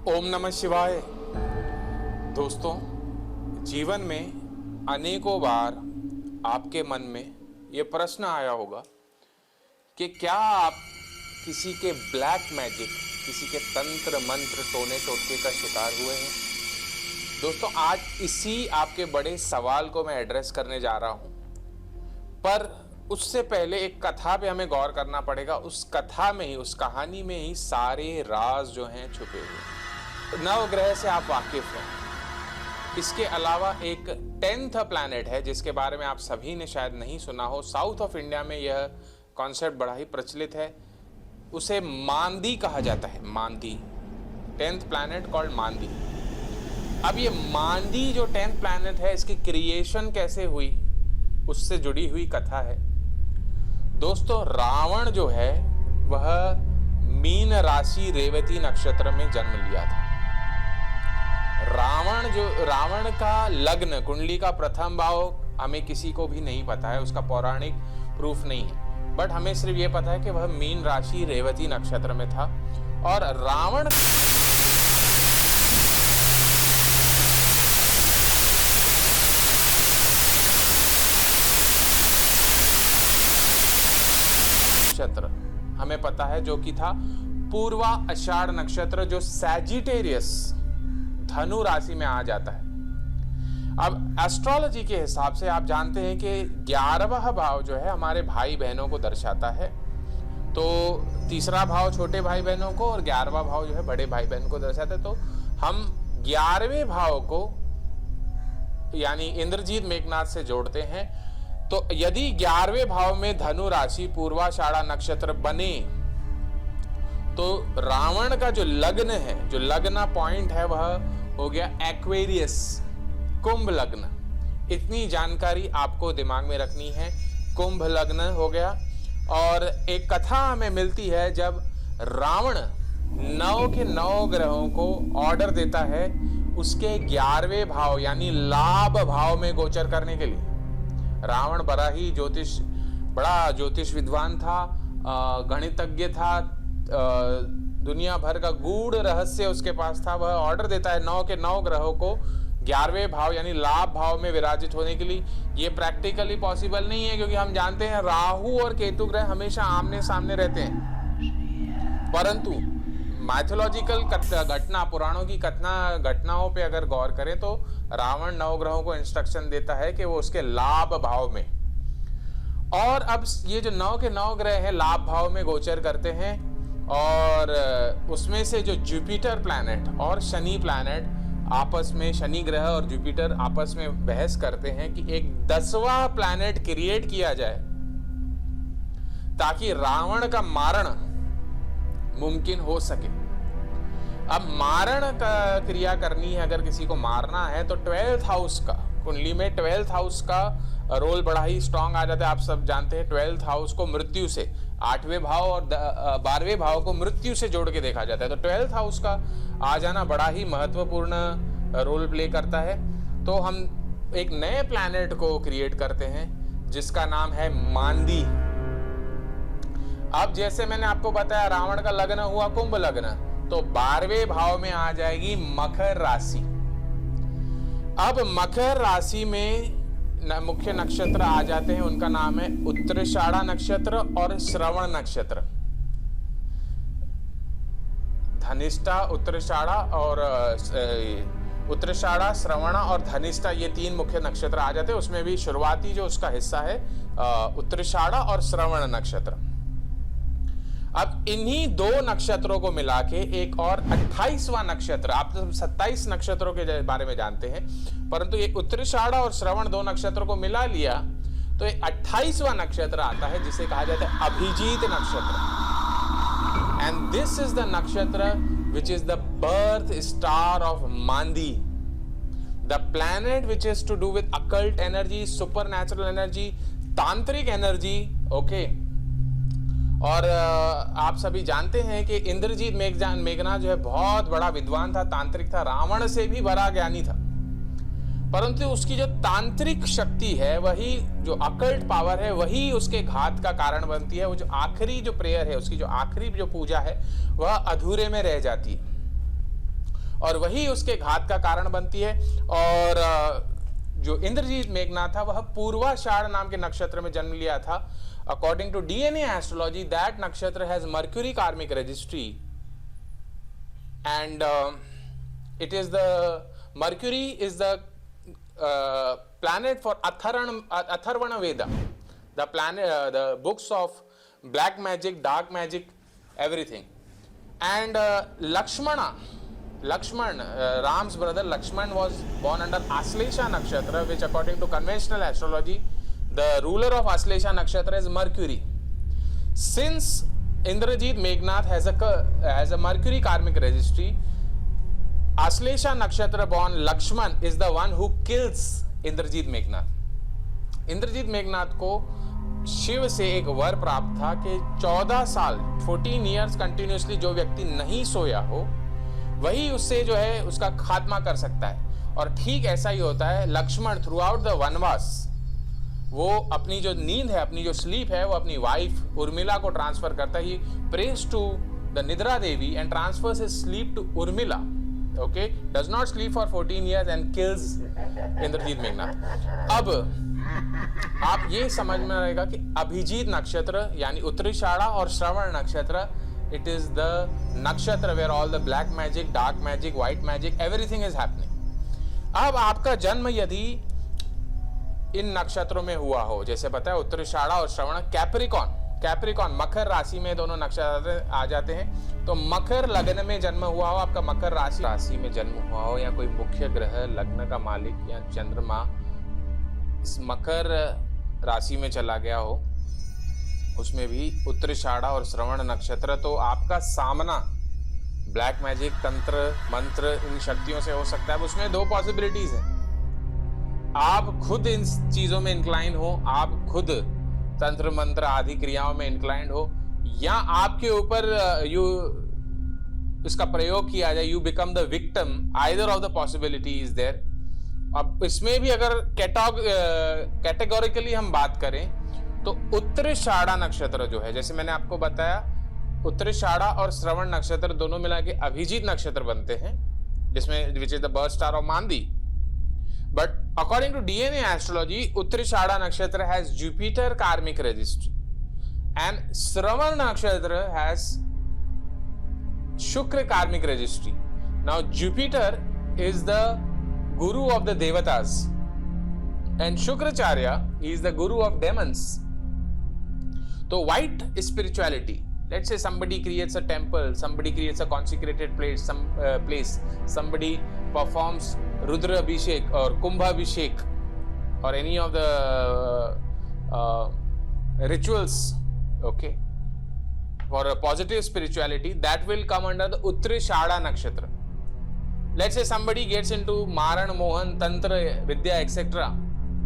ओम नमः शिवाय। दोस्तों, जीवन में अनेकों बार आपके मन में ये प्रश्न आया होगा कि क्या आप किसी के ब्लैक मैजिक, किसी के तंत्र मंत्र टोने टोटके का शिकार हुए हैं। दोस्तों, आज इसी आपके बड़े सवाल को मैं एड्रेस करने जा रहा हूं, पर उससे पहले एक कथा पे हमें गौर करना पड़ेगा। उस कथा में ही, उस कहानी में ही सारे राज जो हैं छुपे हुए हैं। नवग्रह से आप वाकिफ हैं। इसके अलावा एक 10th प्लैनेट है जिसके बारे में आप सभी ने शायद नहीं सुना हो। साउथ ऑफ इंडिया में यह कॉन्सेप्ट बड़ा ही प्रचलित है। उसे मांदी कहा जाता है। मांदी, 10th प्लैनेट कॉल्ड मांदी। अब ये मांदी जो 10th प्लैनेट है, इसकी क्रिएशन कैसे हुई, उससे जुड़ी हुई कथा है। दोस्तों, रावण जो है वह मीन राशि रेवती नक्षत्र में जन्म लिया था। रावण का लग्न, कुंडली का प्रथम भाव हमें किसी को भी नहीं पता है, उसका पौराणिक प्रूफ नहीं है, बट हमें सिर्फ ये पता है कि वह मीन राशि रेवती नक्षत्र में था। और रावण नक्षत्र हमें पता है जो कि था पूर्वा आषाढ़ नक्षत्र, जो सैजिटेरियस धनु राशि में आ जाता है। अब एस्ट्रोलॉजी के हिसाब से आप जानते हैं कि 11वां भाव जो है हमारे भाई बहनों को दर्शाता है। तो तीसरा भाव छोटे भाई बहनों को और 11वां भाव जो है बड़े भाई बहन को दर्शाता है। तो हम 11वें भाव को यानी इंद्रजीत मेघनाथ से जोड़ते हैं। तो यदि 11वें भाव में धनु राशि पूर्वाषाढ़ा नक्षत्र बने तो रावण का जो लग्न है, जो लग्न पॉइंट है, वह हो गया एक्वेरियस, कुंभ लग्न। इतनी जानकारी आपको दिमाग में रखनी है। कुंभ लग्न हो गया। और एक कथा हमें मिलती है जब रावण 9 के 9 ग्रहों को ऑर्डर देता है उसके 11वें भाव यानी लाभ भाव में गोचर करने के लिए। रावण बड़ा ज्योतिष विद्वान था, गणितज्ञ था, दुनिया भर का गूढ़ रहस्य उसके पास था। वह ऑर्डर देता है 9 के 9 ग्रहों को 11वें भाव यानी लाभ भाव में विराजित होने के लिए। ये प्रैक्टिकली पॉसिबल नहीं है, क्योंकि हम जानते हैं राहु और केतु ग्रह हमेशा आमने सामने रहते हैं। परंतु मैथोलॉजिकल घटना, पुराणों की घटनाओं पे अगर गौर करें तो रावण 9 ग्रहों को इंस्ट्रक्शन देता है कि वो उसके लाभ भाव में, और अब ये जो 9 के 9 ग्रह हैं लाभ भाव में गोचर करते हैं। और उसमें से जो जुपिटर प्लैनेट और शनि प्लैनेट आपस में, शनि ग्रह और जुपिटर आपस में बहस करते हैं कि एक 10वां प्लैनेट क्रिएट किया जाए ताकि रावण का मारण मुमकिन हो सके। अब मारण का क्रिया करनी है, अगर किसी को मारना है तो 12th हाउस का, कुंडली में 12th हाउस का रोल बड़ा ही स्ट्रांग आ जाता है। आप सब जानते हैं 12th हाउस को मृत्यु से, 8वें भाव और 12वें भाव को मृत्यु से जोड़ के देखा जाता है। तो 12th हाउस का आ जाना बड़ा ही महत्वपूर्ण रोल प्ले करता है। तो हम एक नए प्लैनेट को क्रिएट करते हैं जिसका नाम है मांदी। अब जैसे मैंने आपको बताया रावण का लग्न हुआ कुंभ लग्न, तो 12वें भाव में आ जाएगी मकर राशि। अब मकर राशि में मुख्य नक्षत्र आ जाते हैं, उनका नाम है उत्तराषाढ़ा नक्षत्र और श्रवण नक्षत्र। धनिष्ठा, उत्तराषाढ़ा और उत्तराषाढ़ा, श्रवण और धनिष्ठा, ये 3 मुख्य नक्षत्र आ जाते हैं। उसमें भी शुरुआती जो उसका हिस्सा है उत्तराषाढ़ा और श्रवण नक्षत्र। अब इन्हीं 2 नक्षत्रों को मिला के एक और 28वां नक्षत्र, आप तो 27 नक्षत्रों के बारे में जानते हैं, परंतु ये उत्तराषाढ़ा और श्रवण 2 नक्षत्रों को मिला लिया तो एक 28वां नक्षत्र आता है जिसे कहा जाता है अभिजीत नक्षत्र। And this is the nakshatra which is the birth star of Maandi, the planet which is to do with occult energy, supernatural energy, tantric energy. Okay. और आप सभी जानते हैं कि इंद्रजीत मेघनाथ जो है बहुत बड़ा विद्वान था, तांत्रिक था, रावण से भी बड़ा ज्ञानी था। परंतु उसकी जो तांत्रिक शक्ति है, वही जो अकल्ट पावर है, वही उसके घात का कारण बनती है। वो जो आखिरी जो प्रेयर है, उसकी जो आखिरी जो पूजा है, वह अधूरे में रह जाती है। और वही उसके घात का कारण बनती है। और जो इंद्रजीत मेघनाथ था वह पूर्वाषाढ़ नाम के नक्षत्र में जन्म लिया था। According to DNA astrology that नक्षत्र has Mercury karmic registry and it is the Mercury is the planet for Atharvana Veda, the planet, the books of black magic, dark magic, everything. And Lakshman, Ram's brother Lakshman was born under Aslesha Nakshatra, which according to conventional astrology, the ruler of Aslesha Nakshatra is Mercury. Since Indrajit Meghnath has a Mercury karmic registry, Aslesha Nakshatra born Lakshman is the one who kills Indrajit Meghnath. Indrajit Meghnath को शिव से एक वर प्राप्त था कि 14 साल 14 years continuously जो व्यक्ति नहीं सोया हो वही उससे जो है उसका खात्मा कर सकता है। और ठीक ऐसा ही होता है, लक्ष्मण थ्रू आउट द वनवास वो अपनी जो नींद है, अपनी जो स्लीप है, वो अपनी वाइफ उर्मिला को ट्रांसफर करता है। ही praise to the Nidra Devi and transfers his sleep to Urmila, okay, does not sleep for 14 years and kills Indrajit Meghnath. अब आप ये समझ में आएगा कि अभिजीत नक्षत्र यानी उत्तराषाढ़ा और श्रवण नक्षत्र, it is the नक्षत्र where all the black magic, dark magic, white magic, everything is happening। अब आपका जन्म यदि इन नक्षत्रों में हुआ हो, जैसे पता है उत्तराषाढ़ा और श्रवण, कैप्रिकॉन मकर राशि में दोनों नक्षत्र आ जाते हैं। तो मकर लग्न में जन्म हुआ हो, आपका मकर राशि में जन्म हुआ हो, या कोई मुख्य ग्रह लग्न का मालिक या चंद्रमा इस मकर राशि में चला गया हो, उसमें भी उत्तराषाढ़ा और श्रवण नक्षत्र, तो आपका सामना ब्लैक मैजिक, तंत्र मंत्र इन शक्तियों से हो सकता है। उसमें दो पॉसिबिलिटीज है, आप खुद इन चीजों में इंक्लाइन हो, आप खुद तंत्र मंत्र आदि क्रियाओं में इंक्लाइंड हो, या आपके ऊपर इसका प्रयोग किया जाए, you become the victim, either of the possibility is there. अब इसमें भी अगर कैटेगोरिकली हम बात करें तो उत्तराषाढ़ा नक्षत्र जो है, जैसे मैंने आपको बताया उत्तराषाढ़ा और श्रवण नक्षत्र दोनों मिला के अभिजीत नक्षत्र बनते हैं, जिसमें which is the birth star of Maandi. But according to DNA astrology, Uttarashada Nakshatra has Jupiter karmic registry and Shravan Nakshatra has Shukra karmic registry. Now Jupiter is the guru of the Devatas and Shukracharya is the guru of demons. So white spirituality, let's say somebody creates a temple, somebody creates a consecrated place, somebody performs Rudra Abhishek or Kumbha Abhishek or any of the rituals, okay, for a positive spirituality, that will come under the Uttarashada Nakshatra. Let's say somebody gets into Maran, Mohan, Tantra, Vidya, etc.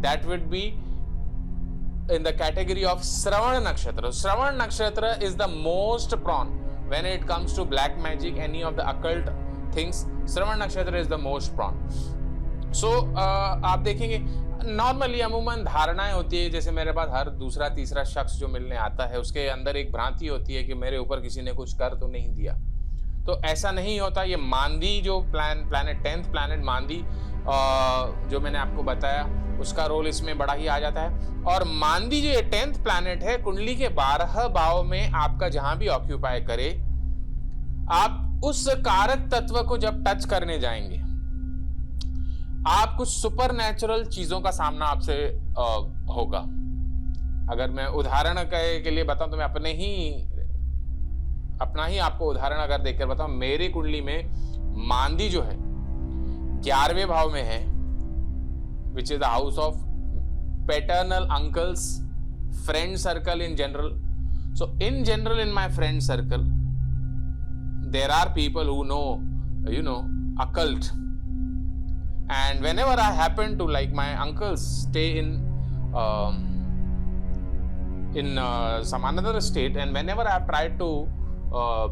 That would be in the category of Shravan Nakshatra. Shravan Nakshatra is the most prone when it comes to black magic, any of the occult things. Shravan Nakshatra is the most prone. So आप देखेंगे normally अमूमन धारणाएं होती है, जैसे मेरे पास हर दूसरा तीसरा शख्स जो मिलने आता है उसके अंदर एक भ्रांति होती है कि मेरे ऊपर किसी ने कुछ कर तो नहीं दिया। तो ऐसा नहीं होता। ये मांदी जो प्लैनेट 10th प्लैनेट मांदी जो मैंने आपको बताया, उसका रोल इसमें बड़ा ही आ जाता है। और मांदी जो ये 10th प्लैनेट है, कुंडली के 12 भाव में आपका जहां भी ऑक्यूपाई करे, आप उस कारक तत्व को जब टच करने जाएंगे, आप कुछ सुपर नेचुरल चीजों का सामना आपसे होगा। अगर मैं उदाहरण के लिए बताऊं तो मैं अपना ही आपको उदाहरण अगर देखकर बताऊं, मेरी कुंडली में मांदी जो है 11वें भाव में है, which is the house of paternal uncles, friend circle in general. So in general in my friend circle there are people who know occult, and whenever I happen to, like, my uncles stay in some another state, and whenever I have tried to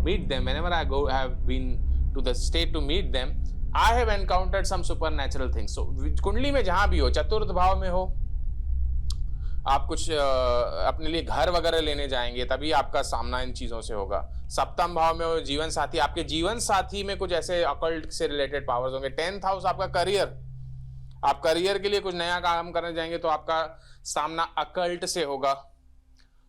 meet them, whenever I have been to the state to meet them, I have encountered some supernatural things. So कुंडली में जहां भी हो, चतुर्थ भाव में हो, आप कुछ अपने लिए घर वगैरह लेने जाएंगे, तभी आपका सामना इन चीजों से होगा। सप्तम भाव में वो जीवन साथी, आपके जीवन साथी में कुछ ऐसे अकल्ट से रिलेटेड पावर्स होंगे। 10th हाउस आपका करियर, आप करियर के लिए कुछ नया काम करने जाएंगे तो आपका सामना अकल्ट से होगा।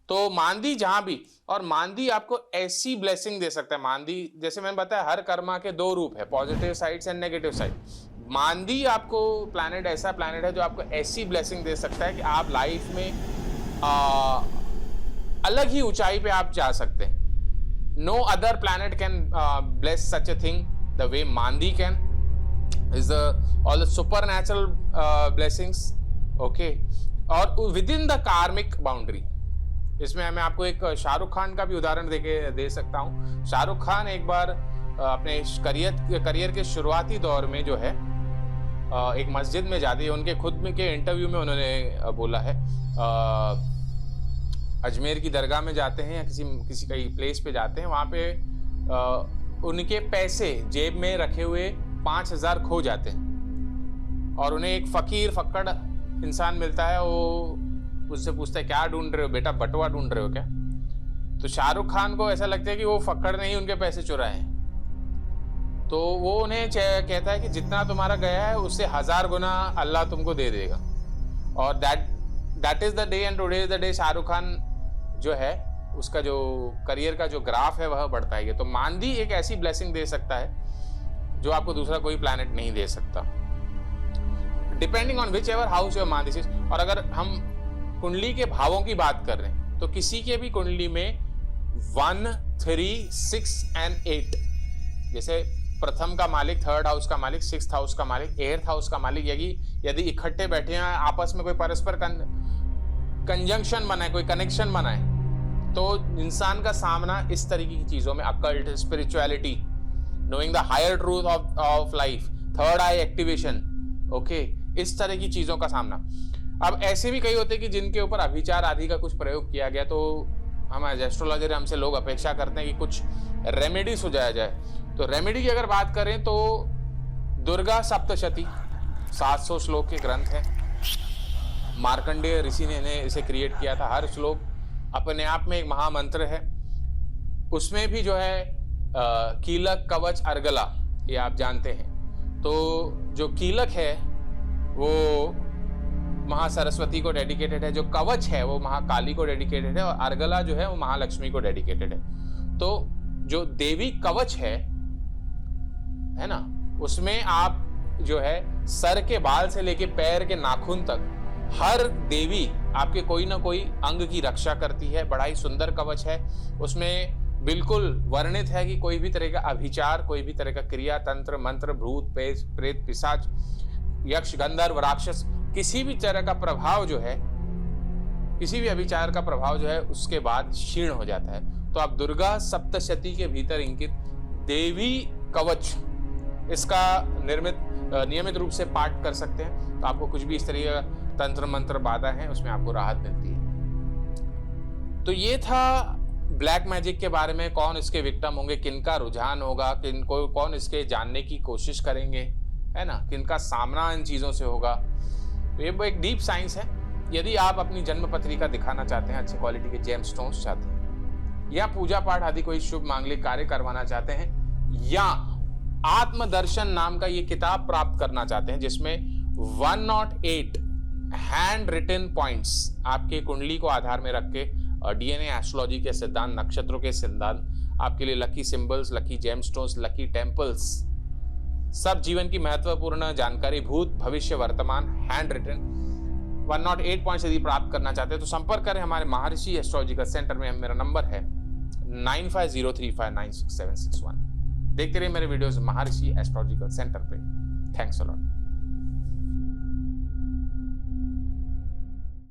तो मांदी जहां भी, और मांदी आपको ऐसी ब्लेसिंग दे सकता है। मांदी, जैसे मैंने बताया, हर कर्मा के दो रूप है, positive sides and negative side. Maandi आपको प्लैनेट, ऐसा प्लैनेट है जो आपको ऐसी ब्लेसिंग दे सकता है कि आप लाइफ में अलग ही ऊंचाई पे आप जा सकते हैं। No other planet can bless such a thing the way Maandi can. is all the supernatural blessings, okay, और within the karmic boundary. इसमें मैं आपको एक शाहरुख खान का भी उदाहरण दे सकता हूँ। शाहरुख खान एक बार अपने करियर के शुरुआती दौर में जो है एक मस्जिद में जाते हैं, उनके खुद में के इंटरव्यू में उन्होंने बोला है, अजमेर की दरगाह में जाते हैं या किसी कई प्लेस पे जाते हैं, वहाँ पे उनके पैसे जेब में रखे हुए 5000 खो जाते हैं, और उन्हें एक फकीर फक्कड़ इंसान मिलता है। वो उससे पूछता है, क्या ढूंढ रहे हो बेटा, बटुआ ढूंढ रहे हो क्या? तो शाहरुख खान को ऐसा लगता है कि वो फक्कड़ ने ही उनके पैसे चुराए हैं। तो वो उन्हें कहता है कि जितना तुम्हारा गया है उससे 1000 गुना अल्लाह तुमको दे देगा। और that is the day and today is the day Shahrukh Khan जो है उसका जो करियर का जो ग्राफ है वह बढ़ता है। तो मांदी एक ऐसी ब्लेसिंग दे सकता है जो आपको दूसरा कोई प्लैनेट नहीं दे सकता, depending on whichever house your Maandi is. और अगर हम कुंडली के भावों की बात कर रहे हैं तो किसी के भी कुंडली में 1, 3, 6 and 8, जैसे प्रथम का मालिक, 3rd हाउस का मालिक, 6th हाउस का मालिक, 8th हाउस का मालिक, यदि इकट्ठे बैठे हैं, आपस में कोई परस्पर कंजंक्शन बनाए, कोई कनेक्शन बनाए, तो इंसान का सामना इस तरीके की चीजों में, occult, spirituality, knowing the higher truth of life, third eye activation, okay, इस तरह की चीजों का सामना। अब ऐसे भी कई होते हैं कि जिनके ऊपर अभिचार आदि का कुछ प्रयोग किया गया, तो हम एज एस्ट्रोलॉजर हमसे लोग अपेक्षा करते हैं कि कुछ रेमेडी सुझाया जाए। तो रेमेडी की अगर बात करें तो दुर्गा सप्तशती 700 श्लोक के ग्रंथ है, मार्कंडेय ऋषि ने इसे क्रिएट किया था। हर श्लोक अपने आप में एक महामंत्र है। उसमें भी जो है कीलक, कवच, अर्गला, ये आप जानते हैं। तो जो कीलक है वो महासरस्वती को डेडिकेटेड है, जो कवच है वो महाकाली को डेडिकेटेड है, और अर्गला जो है वो महालक्ष्मी को डेडिकेटेड है। तो जो देवी कवच है ना, उसमें आप जो है सर के बाल से लेके पैर के नाखून तक हर देवी आपके कोई ना कोई अंग की रक्षा करती है। बड़ा ही सुंदर कवच है। उसमें बिल्कुल वर्णित है कि कोई भी तरह का अभिचार, कोई भी तरह का क्रिया, तंत्र, मंत्र, भूत, प्रेत, पिशाच, यक्ष, गंधर्व, राक्षस, किसी भी तरह का प्रभाव जो है, किसी भी अभिचार का प्रभाव जो है उसके बाद क्षीण हो जाता है। तो आप दुर्गा सप्तशती के भीतर इंकित देवी कवच, इसका नियमित रूप से पाठ कर सकते हैं। तो आपको कुछ भी इस तरह का तंत्र मंत्र बाधा है उसमें आपको राहत मिलती है। तो ये था ब्लैक मैजिक के बारे में। कौन इसके विक्टिम होंगे, किनका रुझान होगा, कौन इसके जानने की कोशिश करेंगे, है ना, किनका सामना इन चीजों से होगा। तो ये एक डीप साइंस है। यदि आप अपनी जन्म पत्रिका दिखाना चाहते हैं, अच्छे क्वालिटी के जेम स्टोन्स चाहते हैं, या पूजा पाठ आदि कोई शुभ मांगलिक कार्य करवाना चाहते हैं, या आत्मदर्शन नाम का ये किताब प्राप्त करना चाहते हैं जिसमें 108 हैंड रिटन पॉइंट्स आपके कुंडली को आधार में रख के डीएनए एस्ट्रोलॉजी के सिद्धांत, नक्षत्रों के सिद्धांत, आपके लिए lucky symbols, lucky gemstones, lucky temples, सब जीवन की महत्वपूर्ण जानकारी, भूत, भविष्य, वर्तमान, हैंड रिटन 108 पॉइंट्स यदि प्राप्त करना चाहते हैं तो संपर्क करें हमारे महर्षि एस्ट्रोलॉजिकल सेंटर में। मेरा नंबर है 9503596761। देखते रहिए मेरे वीडियोस महर्षि एस्ट्रोलॉजिकल सेंटर पे। Thanks a lot.